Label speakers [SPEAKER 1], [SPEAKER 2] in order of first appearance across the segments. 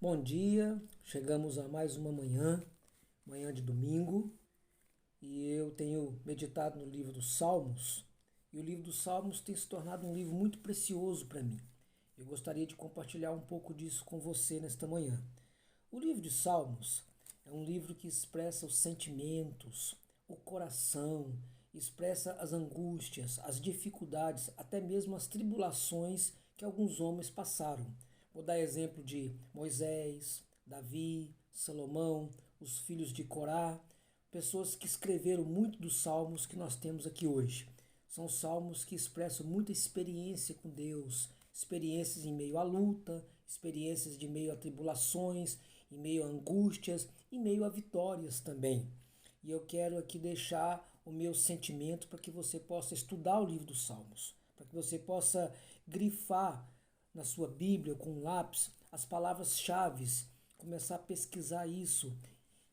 [SPEAKER 1] Bom dia, chegamos a mais uma manhã de domingo, e eu tenho meditado no livro dos Salmos, e o livro dos Salmos tem se tornado um livro muito precioso para mim. Eu gostaria de compartilhar um pouco disso com você nesta manhã. O livro de Salmos é um livro que expressa os sentimentos, o coração, expressa as angústias, as dificuldades, até mesmo as tribulações que alguns homens passaram. Vou dar exemplo de Moisés, Davi, Salomão, os filhos de Corá, pessoas que escreveram muito dos salmos que nós temos aqui hoje. São salmos que expressam muita experiência com Deus, experiências em meio à luta, experiências de meio a tribulações, em meio a angústias, em meio a vitórias também. E eu quero aqui deixar o meu sentimento para que você possa estudar o livro dos Salmos, para que você possa grifar na sua Bíblia com um lápis as palavras-chave, começar a pesquisar isso.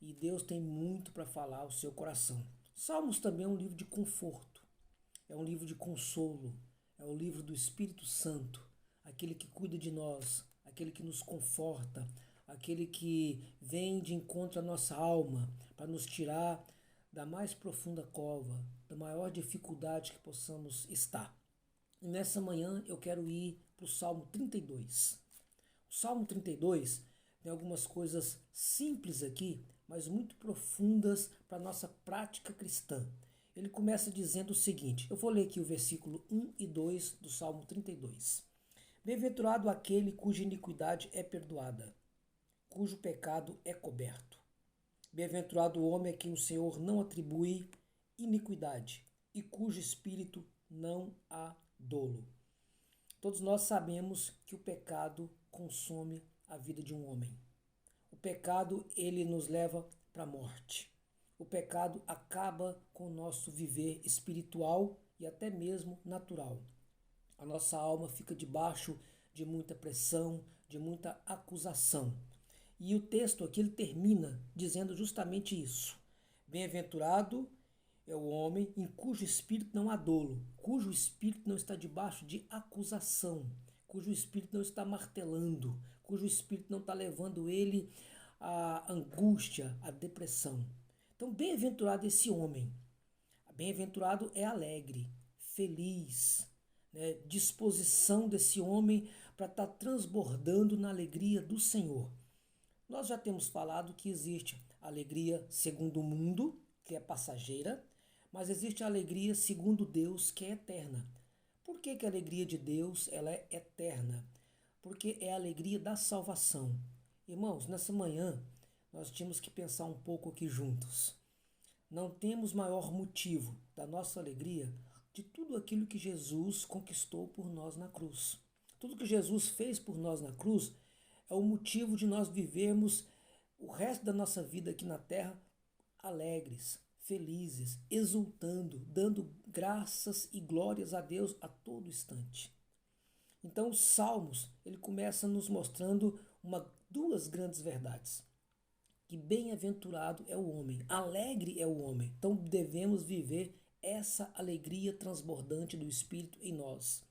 [SPEAKER 1] E Deus tem muito para falar ao seu coração. Salmos também é um livro de conforto, é um livro de consolo, é o livro do Espírito Santo, aquele que cuida de nós, aquele que nos conforta, aquele que vem de encontro à nossa alma para nos tirar da mais profunda cova, da maior dificuldade que possamos estar. E nessa manhã eu quero ir para o Salmo 32. O Salmo 32 tem algumas coisas simples aqui, mas muito profundas para a nossa prática cristã. Ele começa dizendo o seguinte, eu vou ler aqui o versículo 1 e 2 do Salmo 32. Bem-aventurado aquele cuja iniquidade é perdoada, cujo pecado é coberto. Bem-aventurado o homem a quem o Senhor não atribui iniquidade e cujo espírito não há dolo. Todos nós sabemos que o pecado consome a vida de um homem. O pecado, ele nos leva para a morte. O pecado acaba com o nosso viver espiritual e até mesmo natural. A nossa alma fica debaixo de muita pressão, de muita acusação. E o texto aqui ele termina dizendo justamente isso. Bem-aventurado é o homem em cujo espírito não há dolo, cujo espírito não está debaixo de acusação, cujo espírito não está martelando, cujo espírito não está levando ele à angústia, à depressão. Então, bem-aventurado esse homem. Bem-aventurado é alegre, feliz, né? Disposição desse homem para estar transbordando na alegria do Senhor. Nós já temos falado que existe alegria segundo o mundo, que é passageira, mas existe a alegria segundo Deus, que é eterna. Por que a alegria de Deus ela é eterna? Porque é a alegria da salvação. Irmãos, nessa manhã nós tínhamos que pensar um pouco aqui juntos. Não temos maior motivo da nossa alegria de tudo aquilo que Jesus conquistou por nós na cruz. Tudo que Jesus fez por nós na cruz é o motivo de nós vivermos o resto da nossa vida aqui na terra alegres, felizes, exultando, dando graças e glórias a Deus a todo instante. Então, os Salmos, ele começa nos mostrando duas grandes verdades. Que bem-aventurado é o homem, alegre é o homem. Então, devemos viver essa alegria transbordante do Espírito em nós.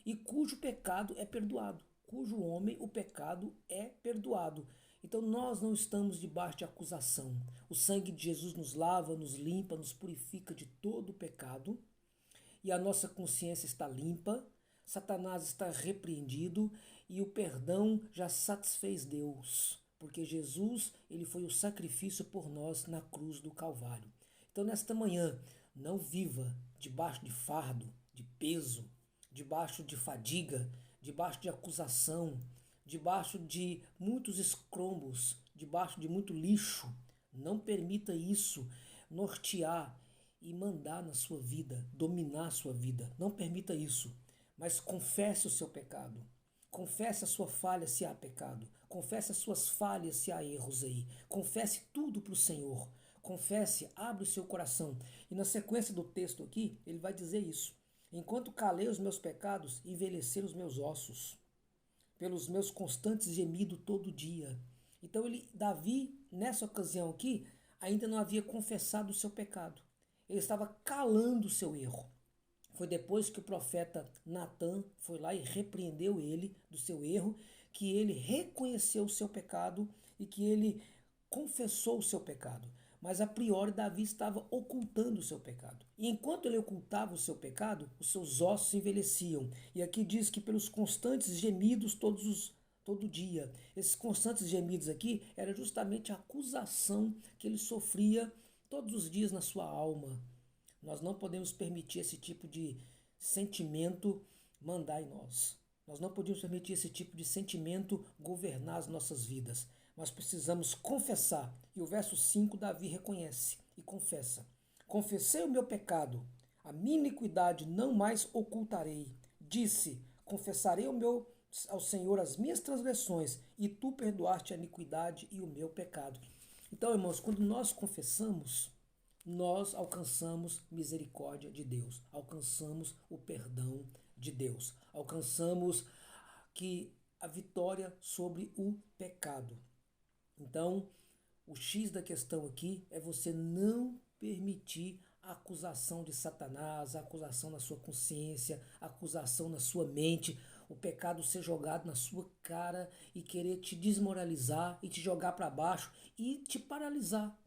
[SPEAKER 1] E cujo pecado é perdoado. Cujo homem, o pecado é perdoado. Então nós não estamos debaixo de acusação. O sangue de Jesus nos lava, nos limpa, nos purifica de todo o pecado. E a nossa consciência está limpa. Satanás está repreendido e o perdão já satisfez Deus. Porque Jesus, ele foi o sacrifício por nós na cruz do Calvário. Então nesta manhã, não viva debaixo de fardo, de peso, debaixo de fadiga, debaixo de acusação, debaixo de muitos escrombos, debaixo de muito lixo. Não permita isso nortear e mandar na sua vida, dominar a sua vida. Não permita isso, mas confesse o seu pecado. Confesse a sua falha se há pecado. Confesse as suas falhas se há erros aí. Confesse tudo para o Senhor. Confesse, abre o seu coração. E na sequência do texto aqui, ele vai dizer isso. Enquanto calei os meus pecados, envelheceram os meus ossos, pelos meus constantes gemidos todo dia. Então Davi, nessa ocasião aqui, ainda não havia confessado o seu pecado. Ele estava calando o seu erro. Foi depois que o profeta Natan foi lá e repreendeu ele do seu erro, que ele reconheceu o seu pecado e que ele confessou o seu pecado. Mas a priori Davi estava ocultando o seu pecado. E enquanto ele ocultava o seu pecado, os seus ossos envelheciam. E aqui diz que pelos constantes gemidos todo dia. Esses constantes gemidos aqui era justamente a acusação que ele sofria todos os dias na sua alma. Nós não podemos permitir esse tipo de sentimento mandar em nós. Nós não podemos permitir esse tipo de sentimento governar as nossas vidas. Nós precisamos confessar. E o verso 5, Davi reconhece e confessa. Confessei o meu pecado, a minha iniquidade não mais ocultarei. Disse, confessarei ao Senhor as minhas transgressões, e tu perdoaste a iniquidade e o meu pecado. Então, irmãos, quando nós confessamos, nós alcançamos misericórdia de Deus, alcançamos o perdão de Deus, alcançamos a vitória sobre o pecado. Então, o X da questão aqui é você não permitir a acusação de Satanás, a acusação na sua consciência, a acusação na sua mente, o pecado ser jogado na sua cara e querer te desmoralizar e te jogar para baixo e te paralisar.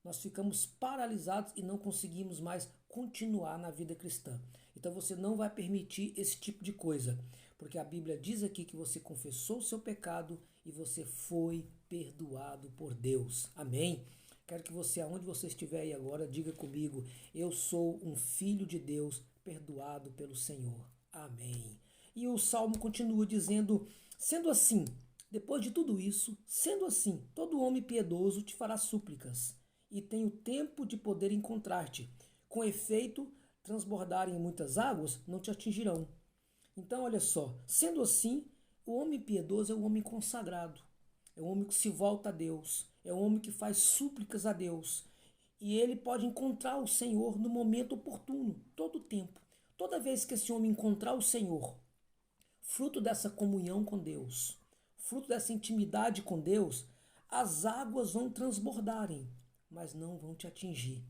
[SPEAKER 1] Nós ficamos paralisados e não conseguimos mais continuar na vida cristã. Então você não vai permitir esse tipo de coisa, porque a Bíblia diz aqui que você confessou o seu pecado e você foi perdoado por Deus. Amém? Quero que você, aonde você estiver aí agora, diga comigo: eu sou um filho de Deus, perdoado pelo Senhor. Amém. E o Salmo continua dizendo: sendo assim, depois de tudo isso, sendo assim, todo homem piedoso te fará súplicas, e tem o tempo de poder encontrar-te. Com efeito, transbordarem muitas águas, não te atingirão. Então, olha só, sendo assim, o homem piedoso é o homem consagrado, é o homem que se volta a Deus, é o homem que faz súplicas a Deus. E ele pode encontrar o Senhor no momento oportuno, todo o tempo. Toda vez que esse homem encontrar o Senhor, fruto dessa comunhão com Deus, fruto dessa intimidade com Deus, as águas vão transbordarem, mas não vão te atingir.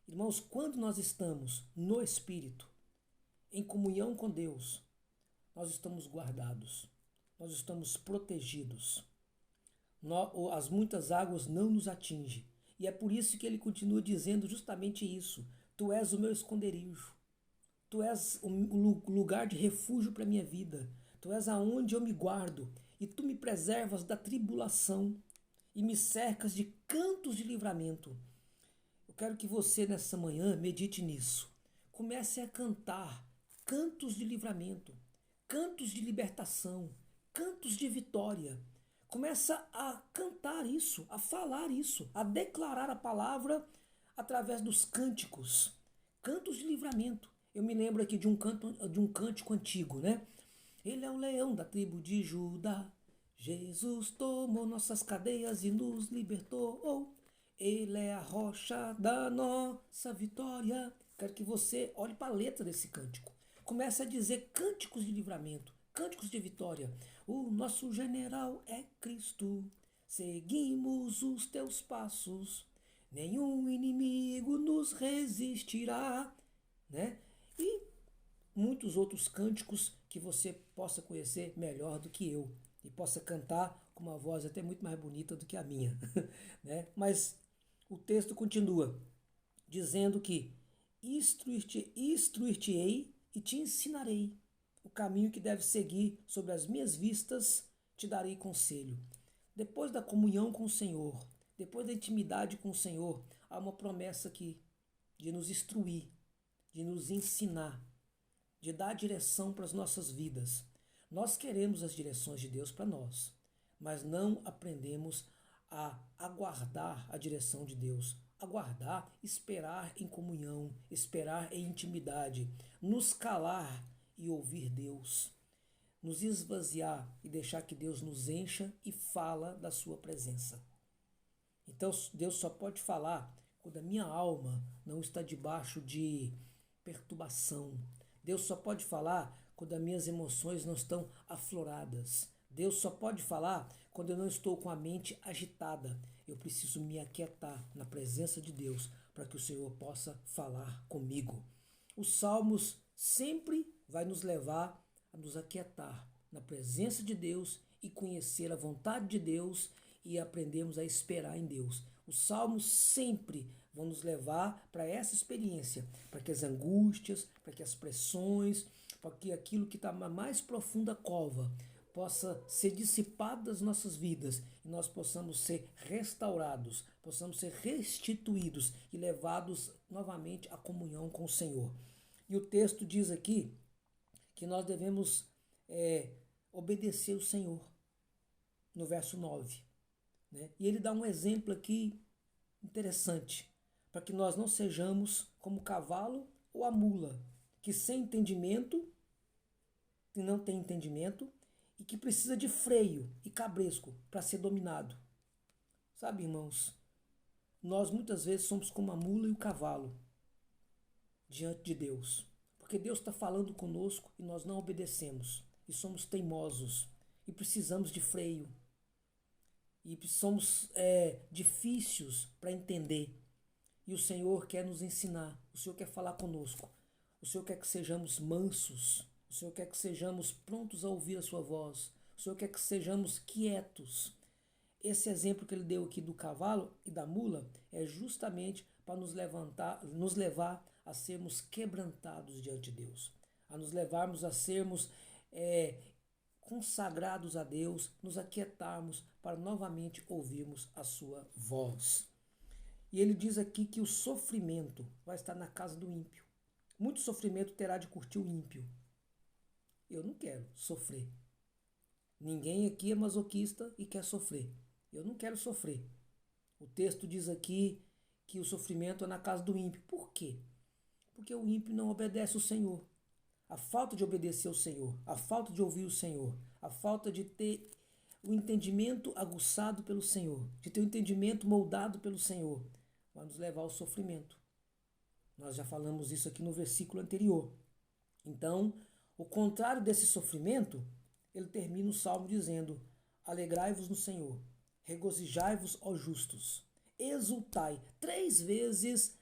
[SPEAKER 1] Irmãos, quando nós estamos no Espírito, em comunhão com Deus, nós estamos guardados, nós estamos protegidos. As muitas águas não nos atingem. E é por isso que ele continua dizendo justamente isso. Tu és o meu esconderijo. Tu és o lugar de refúgio para a minha vida. Tu és aonde eu me guardo. E tu me preservas da tribulação e me cercas de cantos de livramento. Eu quero que você nessa manhã medite nisso. Comece a cantar cantos de livramento, cantos de libertação, cantos de vitória. Começa a cantar isso, a falar isso, a declarar a palavra através dos cânticos, cantos de livramento. Eu me lembro aqui de um cântico antigo, né? Ele é o leão da tribo de Judá. Jesus tomou nossas cadeias e nos libertou. Ele é a rocha da nossa vitória. Quero que você olhe para a letra desse cântico. Comece a dizer cânticos de livramento, cânticos de vitória. O nosso general é Cristo. Seguimos os teus passos. Nenhum inimigo nos resistirá, né? E muitos outros cânticos que você possa conhecer melhor do que eu e possa cantar com uma voz até muito mais bonita do que a minha, né? Mas o texto continua dizendo que instruir-te-ei e te ensinarei o caminho que deves seguir. Sobre as minhas vistas te darei conselho. Depois da comunhão com o Senhor, depois da intimidade com o Senhor, há uma promessa aqui de nos instruir, de nos ensinar, de dar direção para as nossas vidas. Nós queremos as direções de Deus para nós, mas não aprendemos a aguardar a direção de Deus. Aguardar, esperar em comunhão, esperar em intimidade, nos calar e ouvir Deus, nos esvaziar e deixar que Deus nos encha e fala da sua presença. Então Deus só pode falar quando a minha alma não está debaixo de perturbação. Deus só pode falar quando as minhas emoções não estão afloradas. Deus só pode falar quando eu não estou com a mente agitada. Eu preciso me aquietar na presença de Deus para que o Senhor possa falar comigo. Os Salmos sempre vai nos levar a nos aquietar na presença de Deus e conhecer a vontade de Deus e aprendemos a esperar em Deus. Os salmos sempre vão nos levar para essa experiência, para que as angústias, para que as pressões, para que aquilo que está na mais profunda cova possa ser dissipado das nossas vidas e nós possamos ser restaurados, possamos ser restituídos e levados novamente à comunhão com o Senhor. E o texto diz aqui que nós devemos obedecer o Senhor, no verso 9. Né? E ele dá um exemplo aqui interessante, para que nós não sejamos como o cavalo ou a mula, que sem entendimento, que não tem entendimento, e que precisa de freio e cabresco para ser dominado. Sabe, irmãos, nós muitas vezes somos como a mula e o cavalo diante de Deus, porque Deus está falando conosco e nós não obedecemos, e somos teimosos, e precisamos de freio, e somos difíceis para entender, e o Senhor quer nos ensinar, o Senhor quer falar conosco, o Senhor quer que sejamos mansos, o Senhor quer que sejamos prontos a ouvir a sua voz, o Senhor quer que sejamos quietos. Esse exemplo que ele deu aqui do cavalo e da mula é justamente para nos levar a sermos quebrantados diante de Deus, a nos levarmos a sermos consagrados a Deus, nos aquietarmos para novamente ouvirmos a sua voz. E ele diz aqui que o sofrimento vai estar na casa do ímpio. Muito sofrimento terá de curtir o ímpio. Eu não quero sofrer. Ninguém aqui é masoquista e quer sofrer. Eu não quero sofrer. O texto diz aqui que o sofrimento é na casa do ímpio. Por quê? Porque o ímpio não obedece o Senhor. A falta de obedecer ao Senhor, a falta de ouvir o Senhor, a falta de ter o entendimento aguçado pelo Senhor, de ter o entendimento moldado pelo Senhor, vai nos levar ao sofrimento. Nós já falamos isso aqui no versículo anterior. Então, o contrário desse sofrimento, ele termina o salmo dizendo: alegrai-vos no Senhor, regozijai-vos, ó justos, exultai. 3 vezes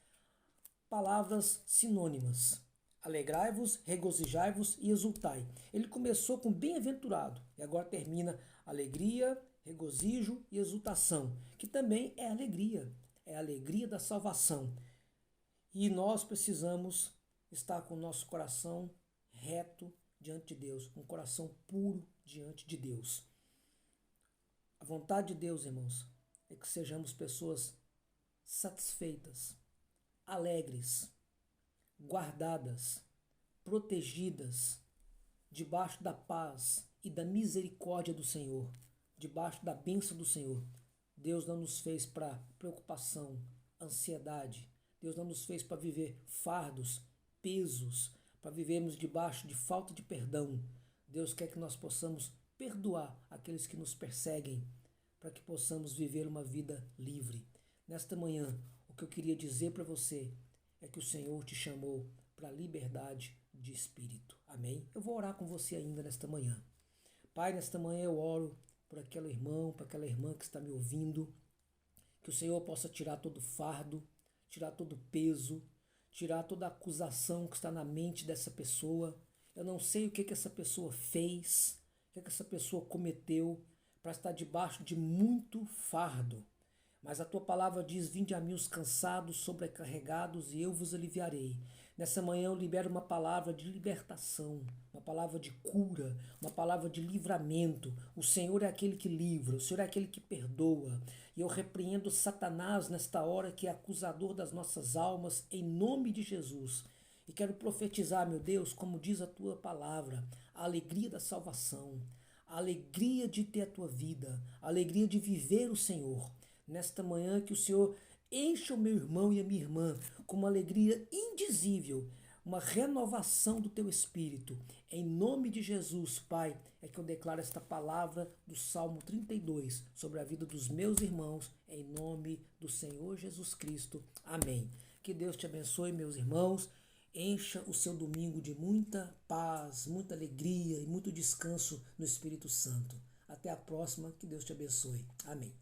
[SPEAKER 1] palavras sinônimas. Alegrai-vos, regozijai-vos e exultai. Ele começou com bem-aventurado e agora termina alegria, regozijo e exultação, que também é a alegria da salvação. E nós precisamos estar com o nosso coração reto diante de Deus, um coração puro diante de Deus. A vontade de Deus, irmãos, é que sejamos pessoas satisfeitas, alegres, guardadas, protegidas, debaixo da paz e da misericórdia do Senhor, debaixo da bênção do Senhor. Deus não nos fez para preocupação, ansiedade. Deus não nos fez para viver fardos, pesos, para vivermos debaixo de falta de perdão. Deus quer que nós possamos perdoar aqueles que nos perseguem, para que possamos viver uma vida livre. Nesta manhã, o que eu queria dizer para você é que o Senhor te chamou para a liberdade de espírito. Amém? Eu vou orar com você ainda nesta manhã. Pai, nesta manhã eu oro por aquele irmão, por aquela irmã que está me ouvindo, que o Senhor possa tirar todo fardo, tirar todo peso, tirar toda acusação que está na mente dessa pessoa. Eu não sei o que essa pessoa fez, o que essa pessoa cometeu para estar debaixo de muito fardo. Mas a tua palavra diz: vinde a mim os cansados, sobrecarregados, e eu vos aliviarei. Nessa manhã eu libero uma palavra de libertação, uma palavra de cura, uma palavra de livramento. O Senhor é aquele que livra, o Senhor é aquele que perdoa. E eu repreendo Satanás nesta hora, que é acusador das nossas almas, em nome de Jesus. E quero profetizar, meu Deus, como diz a tua palavra, a alegria da salvação, a alegria de ter a tua vida, a alegria de viver o Senhor. Nesta manhã que o Senhor encha o meu irmão e a minha irmã com uma alegria indizível, uma renovação do teu espírito. Em nome de Jesus, Pai, é que eu declaro esta palavra do Salmo 32 sobre a vida dos meus irmãos, em nome do Senhor Jesus Cristo. Amém. Que Deus te abençoe, meus irmãos. Encha o seu domingo de muita paz, muita alegria e muito descanso no Espírito Santo. Até a próxima. Que Deus te abençoe. Amém.